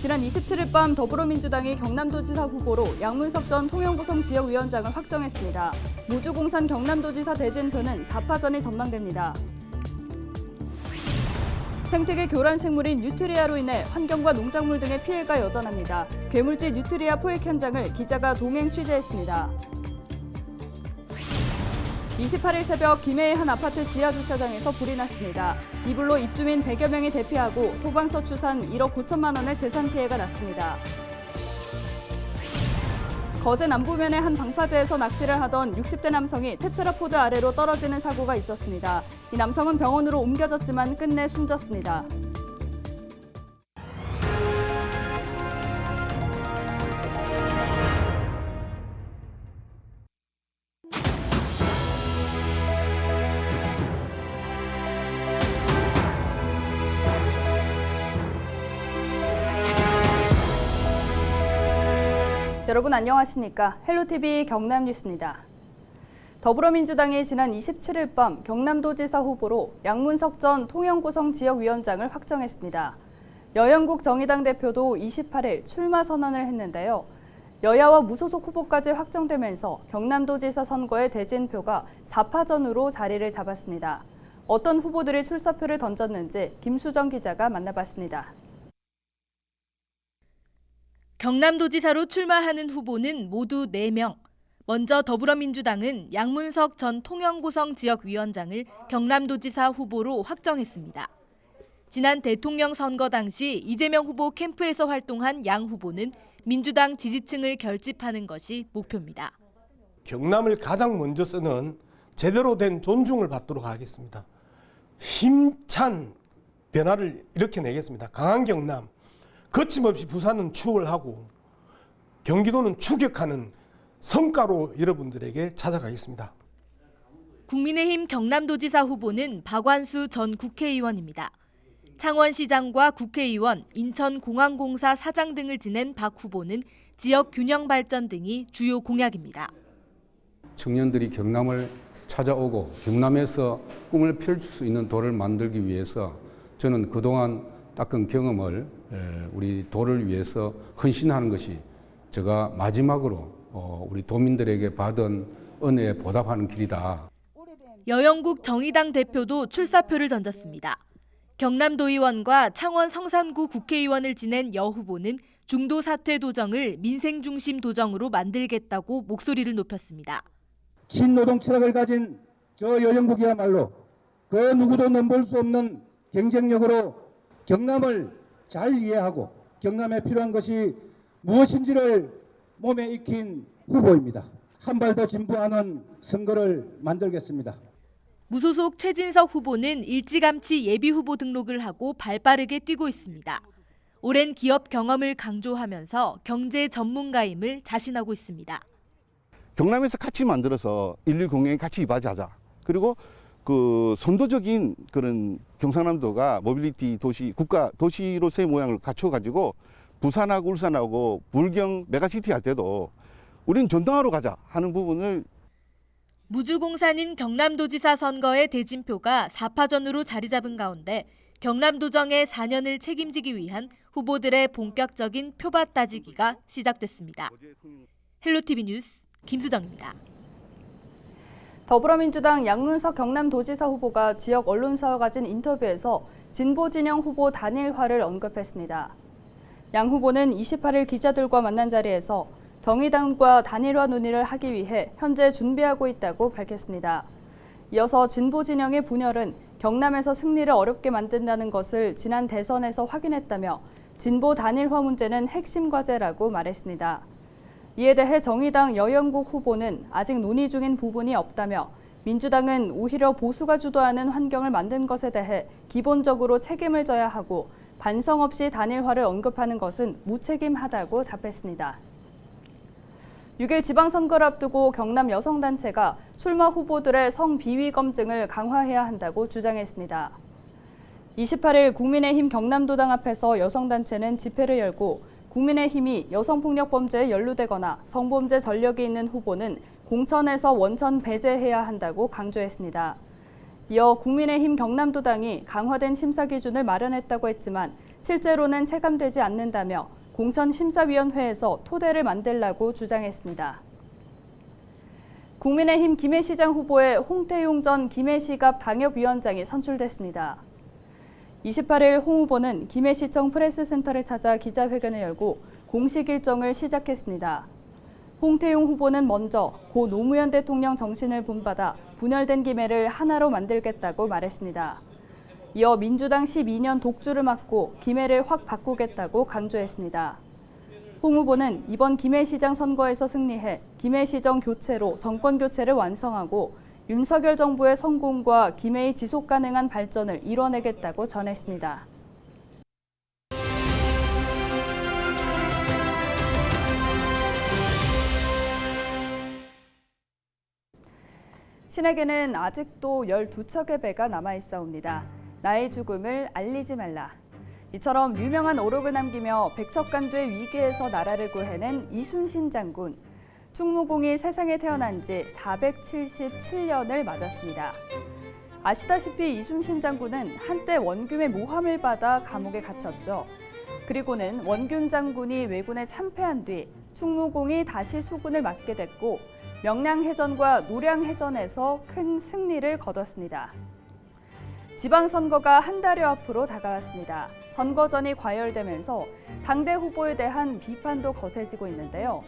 지난 27일 밤 더불어민주당이 경남도지사 후보로 양문석 전 통영고성 지역위원장을 확정했습니다. 무주공산 경남도지사 대진표는 4파전이 전망됩니다. 생태계 교란 생물인 뉴트리아로 인해 환경과 농작물 등의 피해가 여전합니다. 괴물지 뉴트리아 포획 현장을 기자가 동행 취재했습니다. 28일 새벽 김해의 한 아파트 지하주차장에서 불이 났습니다. 이 불로 입주민 100여 명이 대피하고 소방서 추산 1억 9천만 원의 재산 피해가 났습니다. 거제 남부면의 한 방파제에서 낚시를 하던 60대 남성이 테트라포드 아래로 떨어지는 사고가 있었습니다. 이 남성은 병원으로 옮겨졌지만 끝내 숨졌습니다. 여러분 안녕하십니까? 헬로TV 경남뉴스입니다. 더불어민주당이 지난 27일 밤 경남도지사 후보로 양문석 전 통영고성 지역위원장을 확정했습니다. 여영국 정의당 대표도 28일 출마 선언을 했는데요. 여야와 무소속 후보까지 확정되면서 경남도지사 선거의 대진표가 4파전으로 자리를 잡았습니다. 어떤 후보들이 출사표를 던졌는지 김수정 기자가 만나봤습니다. 경남도지사로 출마하는 후보는 모두 4명. 먼저 더불어민주당은 양문석 전 통영고성 지역위원장을 경남도지사 후보로 확정했습니다. 지난 대통령 선거 당시 이재명 후보 캠프에서 활동한 양 후보는 민주당 지지층을 결집하는 것이 목표입니다. 경남을 가장 먼저 쓰는 제대로 된 존중을 받도록 하겠습니다. 힘찬 변화를 일으켜내겠습니다. 강한 경남. 거침없이 부산은 추월하고 경기도는 추격하는 성과로 여러분들에게 찾아가겠습니다. 국민의힘 경남도지사 후보는 박완수 전 국회의원입니다. 창원시장과 국회의원, 인천공항공사 사장 등을 지낸 박 후보는 지역 균형 발전 등이 주요 공약입니다. 청년들이 경남을 찾아오고 경남에서 꿈을 펼칠 수 있는 도를 만들기 위해서 저는 그동안 닦은 경험을 우리 도를 위해서 헌신하는 것이 제가 마지막으로 우리 도민들에게 받은 은혜에 보답하는 길이다. 여영국 정의당 대표도 출사표를 던졌습니다. 경남도의원과 창원 성산구 국회의원을 지낸 여 후보는 중도 사퇴 도정을 민생 중심 도정으로 만들겠다고 목소리를 높였습니다. 신노동 철학을 가진 저 여영국이야말로 그 누구도 넘볼 수 없는 경쟁력으로 경남을 잘 이해하고 경남에 필요한 것이 무엇인지를 몸에 익힌 후보입니다. 한 발 더 진보하는 선거를 만들겠습니다. 무소속 최진석 후보는 일찌감치 예비후보 등록을 하고 발빠르게 뛰고 있습니다. 오랜 기업 경험을 강조하면서 경제 전문가임을 자신하고 있습니다. 경남에서 같이 만들어서 인류 공연에 같이 이바지하자. 그리고 그 선도적인 그런 경상남도가 모빌리티 도시, 국가 도시로서의 모양을 갖춰가지고 부산하고 울산하고 불경 메가시티 할 때도 우리는 전당하러 가자 하는 부분을 무주공산인 경남도지사 선거의 대진표가 4파전으로 자리 잡은 가운데 경남도정의 4년을 책임지기 위한 후보들의 본격적인 표밭 따지기가 시작됐습니다. 헬로TV 뉴스 김수정입니다. 더불어민주당 양문석 경남도지사 후보가 지역 언론사와 가진 인터뷰에서 진보진영 후보 단일화를 언급했습니다. 양 후보는 28일 기자들과 만난 자리에서 정의당과 단일화 논의를 하기 위해 현재 준비하고 있다고 밝혔습니다. 이어서 진보진영의 분열은 경남에서 승리를 어렵게 만든다는 것을 지난 대선에서 확인했다며 진보 단일화 문제는 핵심 과제라고 말했습니다. 이에 대해 정의당 여영국 후보는 아직 논의 중인 부분이 없다며 민주당은 오히려 보수가 주도하는 환경을 만든 것에 대해 기본적으로 책임을 져야 하고 반성 없이 단일화를 언급하는 것은 무책임하다고 답했습니다. 6일 지방선거를 앞두고 경남 여성단체가 출마 후보들의 성비위 검증을 강화해야 한다고 주장했습니다. 28일 국민의힘 경남도당 앞에서 여성단체는 집회를 열고 국민의힘이 여성폭력 범죄에 연루되거나 성범죄 전력이 있는 후보는 공천에서 원천 배제해야 한다고 강조했습니다. 이어 국민의힘 경남도당이 강화된 심사 기준을 마련했다고 했지만 실제로는 체감되지 않는다며 공천심사위원회에서 토대를 만들라고 주장했습니다. 국민의힘 김해시장 후보의 홍태용 전 김해시갑 당협위원장이 선출됐습니다. 28일 홍 후보는 김해시청 프레스센터를 찾아 기자회견을 열고 공식 일정을 시작했습니다. 홍태용 후보는 먼저 고 노무현 대통령 정신을 본받아 분열된 김해를 하나로 만들겠다고 말했습니다. 이어 민주당 12년 독주를 막고 김해를 확 바꾸겠다고 강조했습니다. 홍 후보는 이번 김해시장 선거에서 승리해 김해시정 교체로 정권 교체를 완성하고 윤석열 정부의 성공과 김해의 지속 가능한 발전을 이뤄내겠다고 전했습니다. 신에게는 아직도 12척의 배가 남아있사옵니다. 나의 죽음을 알리지 말라. 이처럼 유명한 오록을 남기며 백척간도의 위기에서 나라를 구해낸 이순신 장군. 충무공이 세상에 태어난 지 477년을 맞았습니다. 아시다시피 이순신 장군은 한때 원균의 모함을 받아 감옥에 갇혔죠. 그리고는 원균 장군이 왜군에 참패한 뒤 충무공이 다시 수군을 맡게 됐고 명량해전과 노량해전에서 큰 승리를 거뒀습니다. 지방선거가 한 달여 앞으로 다가왔습니다. 선거전이 과열되면서 상대 후보에 대한 비판도 거세지고 있는데요.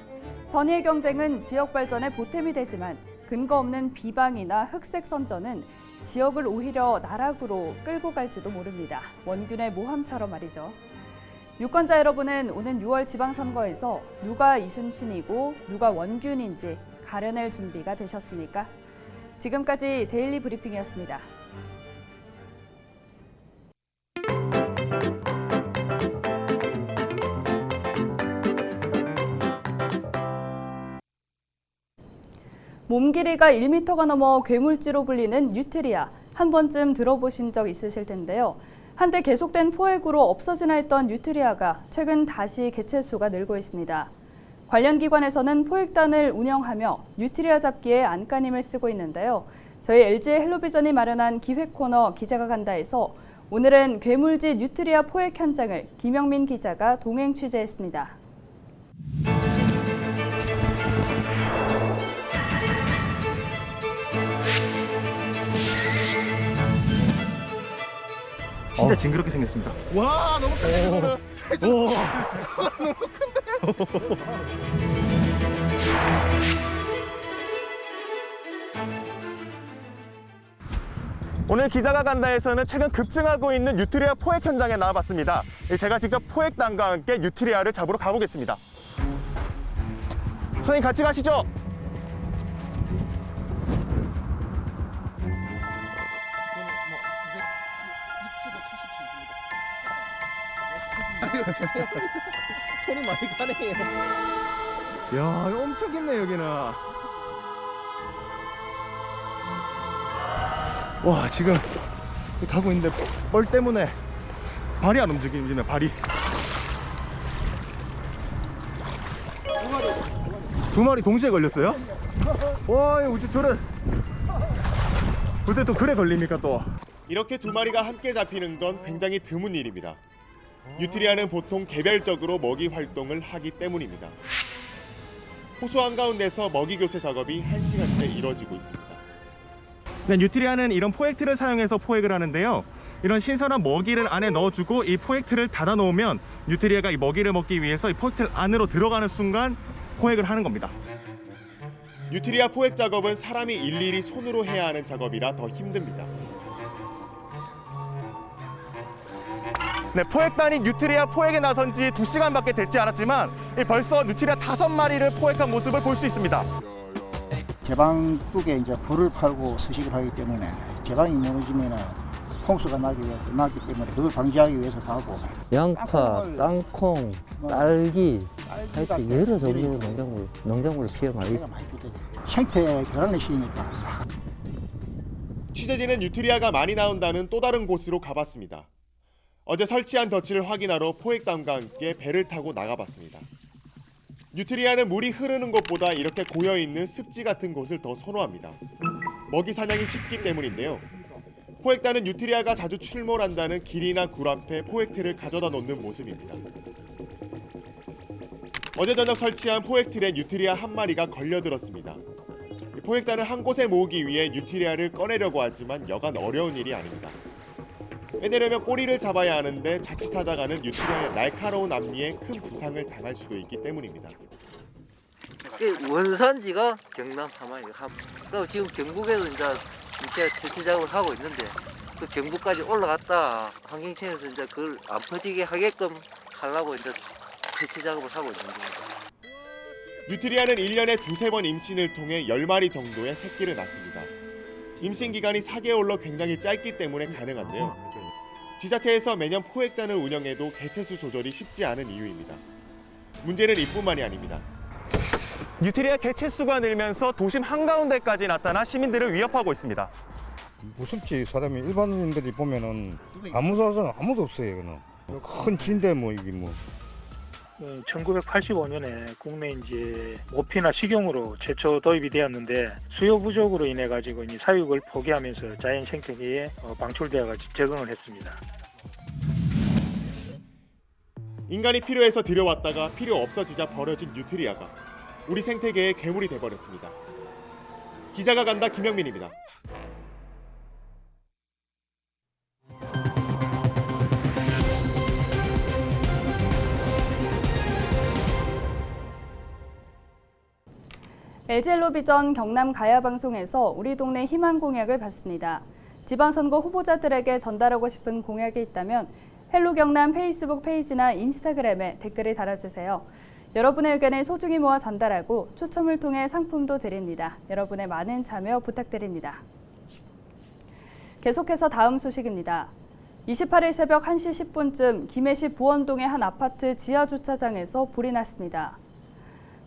선의의 경쟁은 지역 발전에 보탬이 되지만 근거 없는 비방이나 흑색 선전은 지역을 오히려 나락으로 끌고 갈지도 모릅니다. 원균의 모함처럼 말이죠. 유권자 여러분은 오는 6월 지방선거에서 누가 이순신이고 누가 원균인지 가려낼 준비가 되셨습니까? 지금까지 데일리 브리핑이었습니다. 몸 길이가 1m가 넘어 괴물쥐로 불리는 뉴트리아. 한 번쯤 들어보신 적 있으실 텐데요. 한때 계속된 포획으로 없어지나 했던 뉴트리아가 최근 다시 개체수가 늘고 있습니다. 관련 기관에서는 포획단을 운영하며 뉴트리아 잡기에 안간힘을 쓰고 있는데요. 저희 LG의 헬로비전이 마련한 기획 코너 기자가 간다에서 오늘은 괴물쥐 뉴트리아 포획 현장을 김영민 기자가 동행 취재했습니다. 진짜 징그럽게 생겼습니다. 와, 너무 큰데. 너무 큰데. 오늘 기자가 간다에서는 최근 급증하고 있는 뉴트리아 포획 현장에 나와봤습니다. 제가 직접 포획단과 함께 뉴트리아를 잡으러 가보겠습니다. 선생님 같이 가시죠. 손이 많이 가네. 야, 이거 엄청 깊네 여기는. 와, 지금 가고 있는데 뻘 때문에 발이 안 움직이네. 발이. 두 마리 동시에 걸렸어요? 와, 어째 저런. 어째 또 그래 걸립니까 또? 이렇게 두 마리가 함께 잡히는 건 굉장히 드문 일입니다. 뉴트리아는 보통 개별적으로 먹이 활동을 하기 때문입니다. 호수 한가운데서 먹이 교체 작업이 1시간째 이뤄지고 있습니다. 네, 뉴트리아는 이런 포획틀을 사용해서 포획을 하는데요. 이런 신선한 먹이를 안에 넣어주고 이 포획틀을 닫아 놓으면 뉴트리아가 이 먹이를 먹기 위해서 이 포획틀 안으로 들어가는 순간 포획을 하는 겁니다. 뉴트리아 포획 작업은 사람이 일일이 손으로 해야 하는 작업이라 더 힘듭니다. 네, 포획단이 뉴트리아 포획에 나선 지 2시간밖에 되지 않았지만 벌써 뉴트리아 5마리를 포획한 모습을 볼 수 있습니다. 제방국에 이제 불을 팔고 수식을 하기 때문에 제방이 무너지면 홍수가 나기 때문에 그걸 방지하기 위해서 하고 양파, 땅콩, 딸기 하여튼 여러 종류의 농작물을 피해 많이 생태에 변화를 시키니까. 취재진은 뉴트리아가 많이 나온다는 또 다른 곳으로 가봤습니다. 어제 설치한 덫을 확인하러 포획단과 함께 배를 타고 나가봤습니다. 뉴트리아는 물이 흐르는 곳보다 이렇게 고여있는 습지 같은 곳을 더 선호합니다. 먹이 사냥이 쉽기 때문인데요. 포획단은 뉴트리아가 자주 출몰한다는 길이나 굴 앞에 포획틀을 가져다 놓는 모습입니다. 어제 저녁 설치한 포획틀에 뉴트리아 한 마리가 걸려들었습니다. 포획단을 한 곳에 모으기 위해 뉴트리아를 꺼내려고 하지만 여간 어려운 일이 아닙니다. 빼내려면 꼬리를 잡아야 하는데 자칫하다가는 뉴트리아의 날카로운 앞니에 큰 부상을 당할 수도 있기 때문입니다. 원산지가 경남 함안이에요. 지금 경북에도 이제 퇴치 작업을 하고 있는데 그 경북까지 올라갔다 환경청에서 이제 그걸 안 퍼지게 하게끔 하려고 이제 퇴치 작업을 하고 있는 겁니다. 뉴트리아는 1년에 두세 번 임신을 통해 10마리 정도의 새끼를 낳습니다. 임신 기간이 4개월로 굉장히 짧기 때문에 가능한데요. 지자체에서 매년 포획단을 운영해도 개체수 조절이 쉽지 않은 이유입니다. 문제는 이뿐만이 아닙니다. 뉴트리아 개체수가 늘면서 도심 한가운데까지 나타나 시민들을 위협하고 있습니다. 무섭지. 사람이 일반인들이 보면은 안 무서워서는 아무도 없어요. 이거는 큰 진대 뭐 이게 뭐. 1985년에 국내 이제 모피나 식용으로 최초 도입이 되었는데 수요 부족으로 인해 가지고 이제 사육을 포기하면서 자연 생태계에 방출되어 가지고 적응을 했습니다. 인간이 필요해서 들여왔다가 필요 없어지자 버려진 뉴트리아가 우리 생태계의 괴물이 돼버렸습니다. 기자가 간다 김영민입니다. LG엘로비전 경남 가야방송에서 우리 동네 희망 공약을 받습니다. 지방선거 후보자들에게 전달하고 싶은 공약이 있다면 헬로 경남 페이스북 페이지나 인스타그램에 댓글을 달아주세요. 여러분의 의견을 소중히 모아 전달하고 추첨을 통해 상품도 드립니다. 여러분의 많은 참여 부탁드립니다. 계속해서 다음 소식입니다. 28일 새벽 1시 10분쯤 김해시 부원동의 한 아파트 지하 주차장에서 불이 났습니다.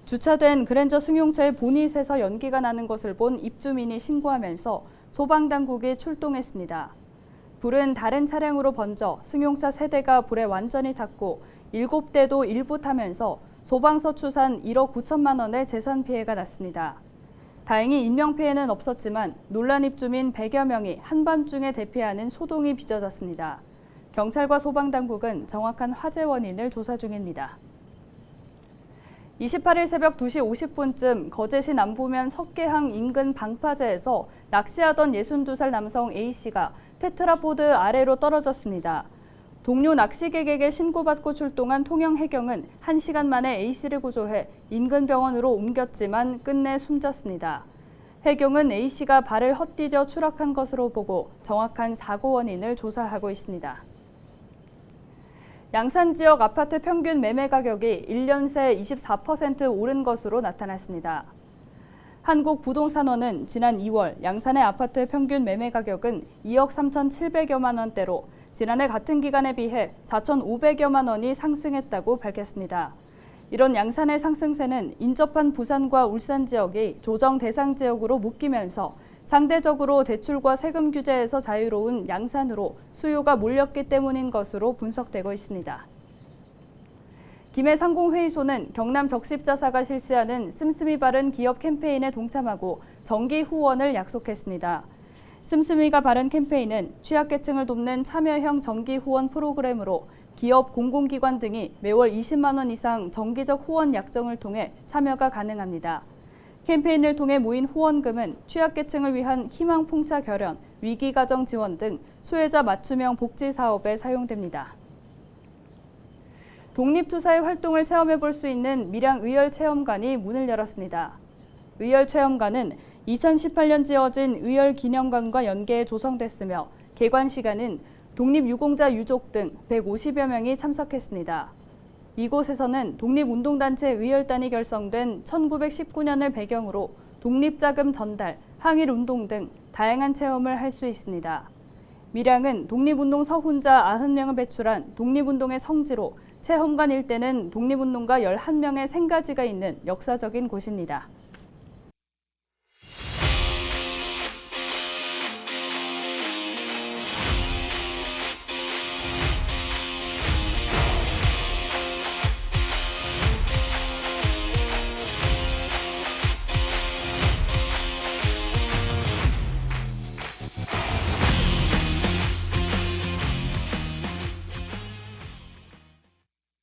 주차된 그랜저 승용차의 보닛에서 연기가 나는 것을 본 입주민이 신고하면서 소방당국이 출동했습니다. 불은 다른 차량으로 번져 승용차 3대가 불에 완전히 탔고 7대도 일부 타면서 소방서 추산 1억 9천만 원의 재산 피해가 났습니다. 다행히 인명피해는 없었지만 놀란 입주민 100여 명이 한밤중에 대피하는 소동이 빚어졌습니다. 경찰과 소방당국은 정확한 화재 원인을 조사 중입니다. 28일 새벽 2시 50분쯤 거제시 남부면 석계항 인근 방파제에서 낚시하던 62살 남성 A씨가 테트라포드 아래로 떨어졌습니다. 동료 낚시객에게 신고받고 출동한 통영해경은 1시간 만에 A씨를 구조해 인근 병원으로 옮겼지만 끝내 숨졌습니다. 해경은 A씨가 발을 헛디뎌 추락한 것으로 보고 정확한 사고 원인을 조사하고 있습니다. 양산 지역 아파트 평균 매매 가격이 1년 새 24% 오른 것으로 나타났습니다. 한국부동산원은 지난 2월 양산의 아파트 평균 매매 가격은 2억 3,700여만 원대로 지난해 같은 기간에 비해 4,500여만 원이 상승했다고 밝혔습니다. 이런 양산의 상승세는 인접한 부산과 울산 지역이 조정 대상 지역으로 묶이면서 상대적으로 대출과 세금 규제에서 자유로운 양산으로 수요가 몰렸기 때문인 것으로 분석되고 있습니다. 김해상공회의소는 경남 적십자사가 실시하는 씀씀이 바른 기업 캠페인에 동참하고 정기 후원을 약속했습니다. 씀씀이가 바른 캠페인은 취약계층을 돕는 참여형 정기 후원 프로그램으로 기업, 공공기관 등이 매월 20만 원 이상 정기적 후원 약정을 통해 참여가 가능합니다. 캠페인을 통해 모인 후원금은 취약계층을 위한 희망풍차 결연, 위기가정 지원 등 수혜자 맞춤형 복지 사업에 사용됩니다. 독립투사의 활동을 체험해볼 수 있는 밀양 의열체험관이 문을 열었습니다. 의열체험관은 2018년 지어진 의열기념관과 연계해 조성됐으며 개관 시간은 독립유공자 유족 등 150여 명이 참석했습니다. 이곳에서는 독립운동단체 의열단이 결성된 1919년을 배경으로 독립자금 전달, 항일운동 등 다양한 체험을 할 수 있습니다. 밀양은 독립운동 서훈자 90명을 배출한 독립운동의 성지로 체험관 일대는 독립운동가 11명의 생가지가 있는 역사적인 곳입니다.